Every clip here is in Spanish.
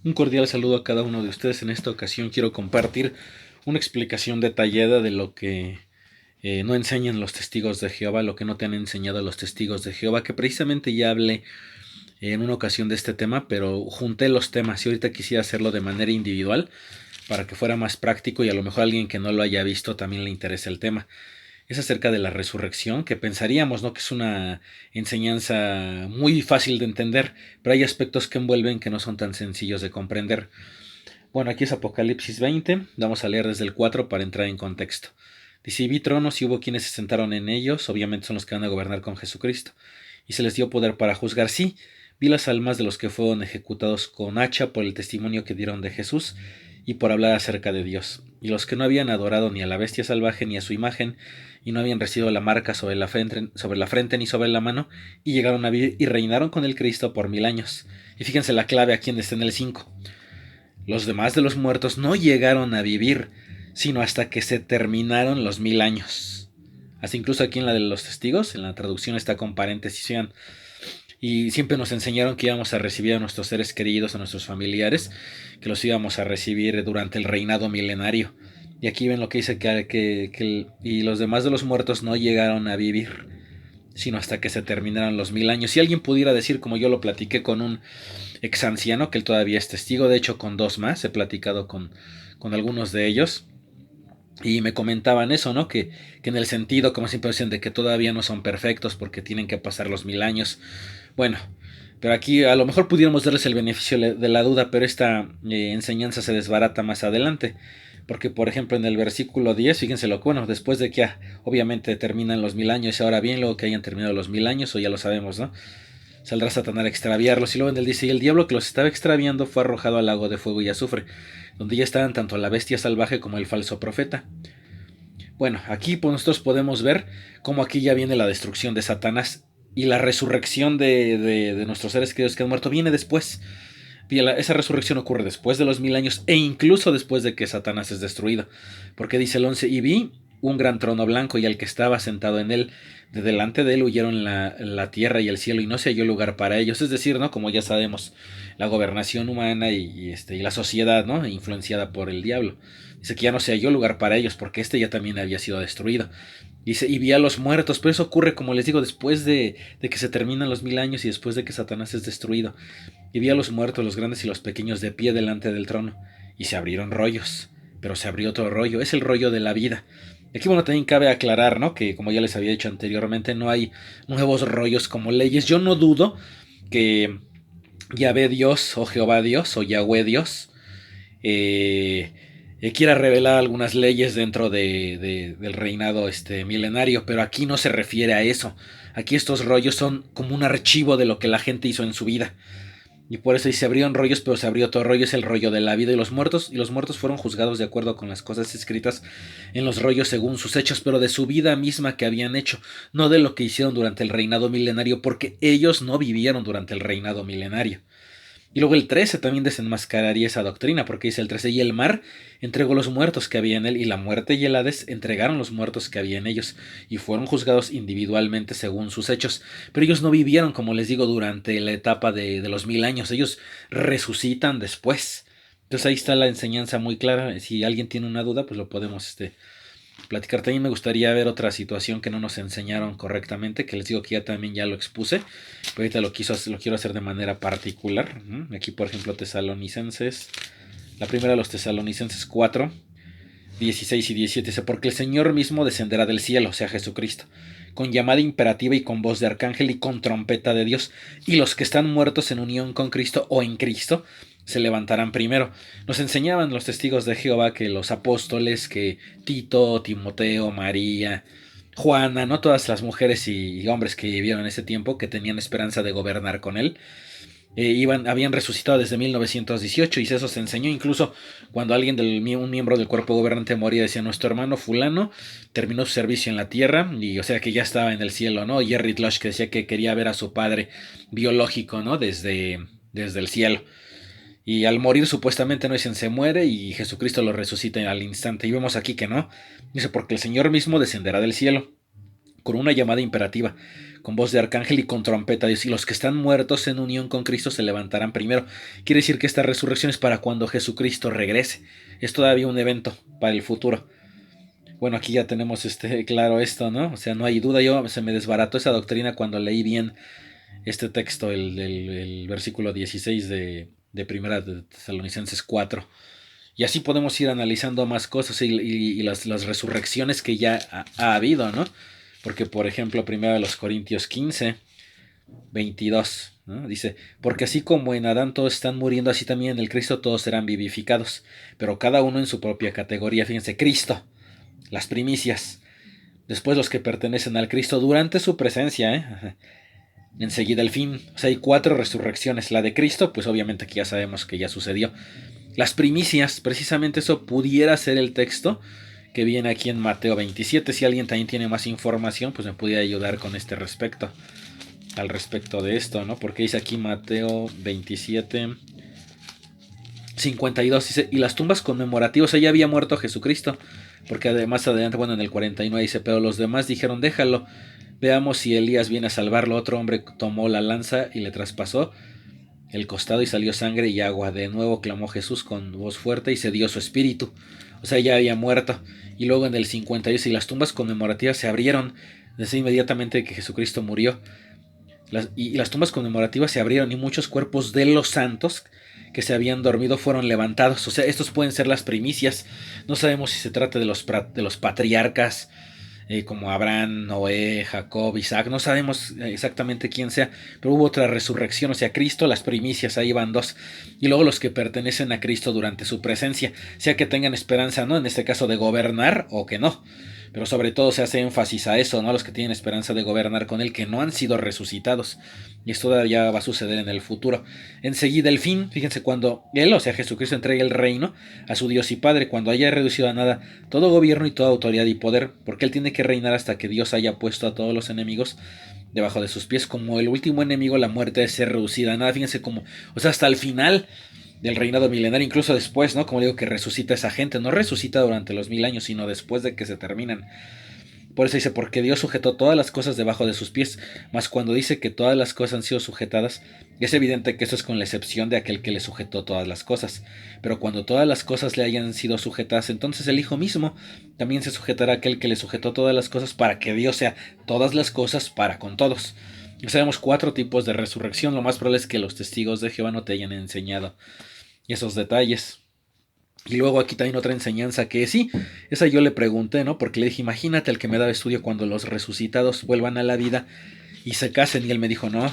Un cordial saludo a cada uno de ustedes. En esta ocasión quiero compartir una explicación detallada de lo que no enseñan los testigos de Jehová, lo que no te han enseñado los testigos de Jehová, que precisamente ya hablé en una ocasión de este tema, pero junté los temas y ahorita quisiera hacerlo de manera individual para que fuera más práctico y a lo mejor a alguien que no lo haya visto también le interese el tema. Es acerca de la resurrección, que pensaríamos, ¿no?, que es una enseñanza muy fácil de entender, pero hay aspectos que envuelven que no son tan sencillos de comprender. Bueno, aquí es Apocalipsis 20, vamos a leer desde el 4 para entrar en contexto. Dice: y vi tronos y hubo quienes se sentaron en ellos, obviamente son los que van a gobernar con Jesucristo, y se les dio poder para juzgar. Sí, vi las almas de los que fueron ejecutados con hacha por el testimonio que dieron de Jesús y por hablar acerca de Dios, y los que no habían adorado ni a la bestia salvaje ni a su imagen, y no habían recibido la marca sobre la frente ni sobre la mano, y llegaron a vivir y reinaron con el Cristo por 1000 años. Y fíjense la clave aquí está en el 5. Los demás de los muertos no llegaron a vivir, sino hasta que se terminaron los 1000 años. Hasta incluso aquí en la de los testigos, en la traducción está con paréntesis, vean. Y siempre nos enseñaron que íbamos a recibir a nuestros seres queridos, a nuestros familiares, que los íbamos a recibir durante el reinado milenario. Y aquí ven lo que dice y los demás de los muertos no llegaron a vivir, sino hasta que se terminaron los 1000 años. Si alguien pudiera decir, como yo lo platiqué con un ex anciano, que él todavía es testigo, de hecho con dos más, he platicado con algunos de ellos, y me comentaban eso, ¿no? Que en el sentido, como siempre dicen, de que todavía no son perfectos porque tienen que pasar los 1000 años. Bueno, pero aquí a lo mejor pudiéramos darles el beneficio de la duda, pero esta enseñanza se desbarata más adelante. Porque, por ejemplo, en el versículo 10, fíjense lo que, bueno, después de que obviamente terminan los 1000 años, y ahora bien, luego que hayan terminado los 1000 años, o ya lo sabemos, ¿no? Saldrá Satanás a extraviarlos. Y luego en el dice: y el diablo que los estaba extraviando fue arrojado al lago de fuego y azufre, donde ya estaban tanto la bestia salvaje como el falso profeta. Bueno, aquí pues nosotros podemos ver cómo aquí ya viene la destrucción de Satanás y la resurrección de nuestros seres queridos que han muerto viene después. Esa resurrección ocurre después de los 1000 años e incluso después de que Satanás es destruido. Porque dice el 11: y vi un gran trono blanco y al que estaba sentado en él. De delante de él huyeron la tierra y el cielo y no se halló lugar para ellos. Es decir, ¿no?, como ya sabemos, la gobernación humana y la sociedad, ¿no?, influenciada por el diablo. Dice que ya no se halló lugar para ellos porque ya también había sido destruido. Dice: y vi a los muertos, pero eso ocurre, como les digo, después de que se terminan los 1000 años y después de que Satanás es destruido. Y vi a los muertos, los grandes y los pequeños, de pie delante del trono, y se abrieron rollos, pero se abrió otro rollo, es el rollo de la vida. Aquí, bueno, también cabe aclarar, ¿no?, que como ya les había dicho anteriormente, no hay nuevos rollos como leyes. Yo no dudo que Yahvé Dios, o Jehová Dios, o Yahweh Dios, quiera revelar algunas leyes dentro del reinado milenario, pero aquí no se refiere a eso. Aquí estos rollos son como un archivo de lo que la gente hizo en su vida. Y por eso se abrieron rollos, pero se abrió otro rollo, es el rollo de la vida y los muertos fueron juzgados de acuerdo con las cosas escritas en los rollos según sus hechos, pero de su vida misma que habían hecho, no de lo que hicieron durante el reinado milenario, porque ellos no vivieron durante el reinado milenario. Y luego el 13 también desenmascararía esa doctrina, porque dice el 13: y el mar entregó los muertos que había en él, y la muerte y el Hades entregaron los muertos que había en ellos, y fueron juzgados individualmente según sus hechos. Pero ellos no vivieron, como les digo, durante la etapa de los 1000 años, ellos resucitan después. Entonces ahí está la enseñanza muy clara. Si alguien tiene una duda, pues lo podemos platicar. También me gustaría ver otra situación que no nos enseñaron correctamente, que les digo que ya lo expuse, pero ahorita lo quiero hacer de manera particular. Aquí, por ejemplo, Tesalonicenses, la primera de los Tesalonicenses 4, 16 y 17 dice: porque el Señor mismo descenderá del cielo, o sea, Jesucristo, con llamada imperativa y con voz de arcángel y con trompeta de Dios, y los que están muertos en unión con Cristo o en Cristo se levantarán primero. Nos enseñaban los testigos de Jehová que los apóstoles, que Tito, Timoteo, María, Juana, no todas las mujeres y hombres que vivieron en ese tiempo, que tenían esperanza de gobernar con él, habían resucitado desde 1918, y eso se enseñó incluso cuando un miembro del cuerpo gobernante moría. Decía: nuestro hermano fulano terminó su servicio en la tierra, y o sea que ya estaba en el cielo, ¿no? Y Jerry Lush, que decía que quería ver a su padre biológico, ¿no?, desde el cielo. Y al morir, supuestamente, no dicen, se muere y Jesucristo lo resucita al instante. Y vemos aquí que no. Dice: porque el Señor mismo descenderá del cielo con una llamada imperativa, con voz de arcángel y con trompeta. Y los que están muertos en unión con Cristo se levantarán primero. Quiere decir que esta resurrección es para cuando Jesucristo regrese. Es todavía un evento para el futuro. Bueno, aquí ya tenemos claro esto, ¿no? O sea, no hay duda. Se me desbarató esa doctrina cuando leí bien este texto, el versículo 16 de Primera de Tesalonicenses 4. Y así podemos ir analizando más cosas y las resurrecciones que ya ha habido, ¿no? Porque, por ejemplo, primero de los Corintios 15, 22, ¿no? Dice, porque así como en Adán todos están muriendo, así también en el Cristo todos serán vivificados, pero cada uno en su propia categoría. Fíjense, Cristo, las primicias, después los que pertenecen al Cristo durante su presencia, enseguida el fin. O sea, hay 4 resurrecciones. La de Cristo, pues obviamente aquí ya sabemos que ya sucedió. Las primicias, precisamente eso pudiera ser el texto que viene aquí en Mateo 27. Si alguien también tiene más información, pues me pudiera ayudar con este respecto. Al respecto de esto, ¿no? Porque dice aquí Mateo 27, 52. Dice, y las tumbas conmemorativas, ya había muerto Jesucristo. Porque además adelante, bueno, en el 49 dice, pero los demás dijeron, déjalo. Veamos si Elías viene a salvarlo. Otro hombre tomó la lanza y le traspasó el costado y salió sangre y agua. De nuevo clamó Jesús con voz fuerte y se dio su espíritu. O sea, ya había muerto. Y luego en el 50 dice, y las tumbas conmemorativas se abrieron desde inmediatamente que Jesucristo murió. Las tumbas conmemorativas se abrieron y muchos cuerpos de los santos que se habían dormido fueron levantados. O sea, estos pueden ser las primicias. No sabemos si se trata de los patriarcas, como Abraham, Noé, Jacob, Isaac, no sabemos exactamente quién sea, pero hubo otra resurrección, o sea, Cristo, las primicias, ahí van 2, y luego los que pertenecen a Cristo durante su presencia, sea que tengan esperanza, ¿no? En este caso de gobernar o que no, pero sobre todo se hace énfasis a eso, ¿no? Los que tienen esperanza de gobernar con Él, que no han sido resucitados, y esto ya va a suceder en el futuro. Enseguida el fin, fíjense, cuando Él, o sea, Jesucristo, entregue el reino a su Dios y Padre, cuando haya reducido a nada todo gobierno y toda autoridad y poder, porque Él tiene que reinar hasta que Dios haya puesto a todos los enemigos debajo de sus pies. Como el último enemigo, la muerte debe ser reducida a nada. Fíjense cómo, o sea, hasta el final del reinado milenario, incluso después, ¿no? Como digo, que resucita esa gente, no resucita durante los 1000 años, sino después de que se terminan. Por eso dice, porque Dios sujetó todas las cosas debajo de sus pies, mas cuando dice que todas las cosas han sido sujetadas, es evidente que eso es con la excepción de aquel que le sujetó todas las cosas. Pero cuando todas las cosas le hayan sido sujetadas, entonces el Hijo mismo también se sujetará a aquel que le sujetó todas las cosas, para que Dios sea todas las cosas para con todos. Y sabemos 4 tipos de resurrección. Lo más probable es que los testigos de Jehová no te hayan enseñado esos detalles. Y luego aquí también otra enseñanza que sí, esa yo le pregunté, ¿no? Porque le dije, imagínate al que me daba estudio cuando los resucitados vuelvan a la vida y se casen. Y él me dijo, no.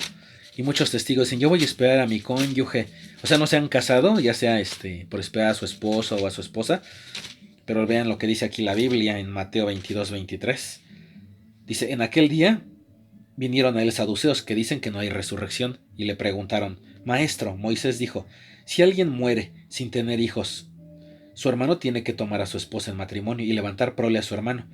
Y muchos testigos dicen, yo voy a esperar a mi cónyuge. O sea, no se han casado, ya sea por esperar a su esposo o a su esposa. Pero vean lo que dice aquí la Biblia en Mateo 22, 23. Dice, en aquel día vinieron a él saduceos que dicen que no hay resurrección. Y le preguntaron, Maestro, Moisés dijo, si alguien muere sin tener hijos, su hermano tiene que tomar a su esposa en matrimonio y levantar prole a su hermano.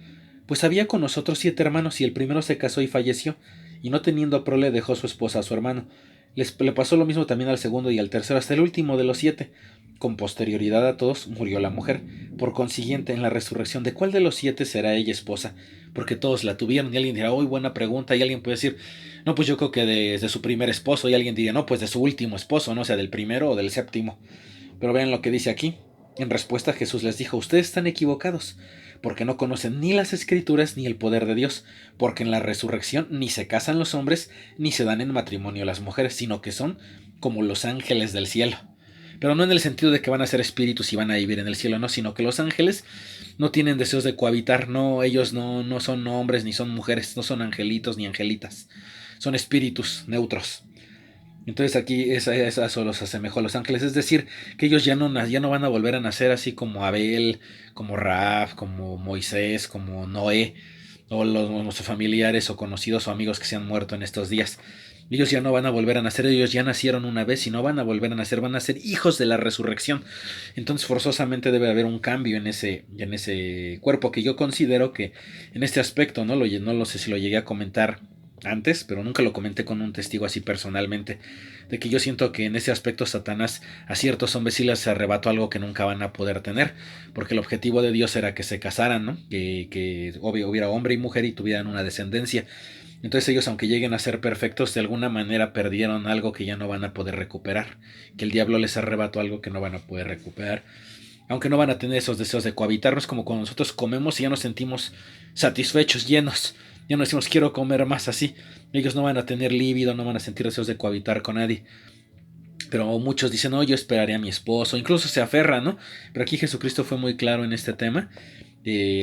Pues había con nosotros 7 hermanos y el primero se casó y falleció, y no teniendo prole dejó su esposa a su hermano. Le pasó lo mismo también al segundo y al tercero, hasta el último de los 7. Con posterioridad a todos murió la mujer. Por consiguiente, en la resurrección, ¿de cuál de los 7 será ella esposa? Porque todos la tuvieron. Y alguien dirá, uy, buena pregunta. Y alguien puede decir, no, pues yo creo que de su primer esposo. Y alguien diría, no, pues de su último esposo, no, o sea, del primero o del séptimo. Pero vean lo que dice aquí. En respuesta, Jesús les dijo, ustedes están equivocados, porque no conocen ni las Escrituras ni el poder de Dios, porque en la resurrección ni se casan los hombres, ni se dan en matrimonio las mujeres, sino que son como los ángeles del cielo. Pero no en el sentido de que van a ser espíritus y van a vivir en el cielo, no, sino que los ángeles no tienen deseos de cohabitar, no, ellos no son hombres ni son mujeres, no son angelitos ni angelitas, son espíritus neutros. Entonces aquí eso los asemejó a los ángeles, es decir, que ellos ya no van a volver a nacer así como Abel, como Raab, como Moisés, como Noé, o los familiares o conocidos o amigos que se han muerto en estos días. Ellos ya no van a volver a nacer, ellos ya nacieron una vez y no van a volver a nacer, van a ser hijos de la resurrección. Entonces forzosamente debe haber un cambio en ese cuerpo, que yo considero que en este aspecto, no lo sé si lo llegué a comentar antes, pero nunca lo comenté con un testigo así personalmente, de que yo siento que en ese aspecto Satanás a ciertos hombres sí les arrebató algo que nunca van a poder tener, porque el objetivo de Dios era que se casaran, ¿no? Que obvio, hubiera hombre y mujer y tuvieran una descendencia. Entonces ellos, aunque lleguen a ser perfectos, de alguna manera perdieron algo que ya no van a poder recuperar, que el diablo les arrebató algo que no van a poder recuperar. Aunque no van a tener esos deseos de cohabitarnos, como cuando nosotros comemos y ya nos sentimos satisfechos, llenos. Ya no decimos quiero comer más así. Ellos no van a tener líbido, no van a sentir deseos de cohabitar con nadie. Pero muchos dicen, no, yo esperaré a mi esposo. Incluso se aferran, ¿no? Pero aquí Jesucristo fue muy claro en este tema.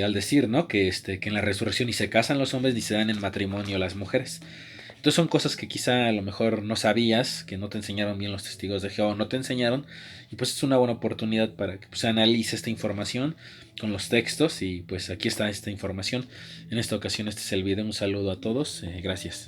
Al decir, ¿no? Que en la resurrección ni se casan los hombres ni se dan en matrimonio las mujeres. Entonces son cosas que quizá a lo mejor no sabías, que no te enseñaron bien los testigos de Jehová, no te enseñaron, y pues es una buena oportunidad para que pues, analice esta información con los textos, y pues aquí está esta información. En esta ocasión este es el video, un saludo a todos, gracias.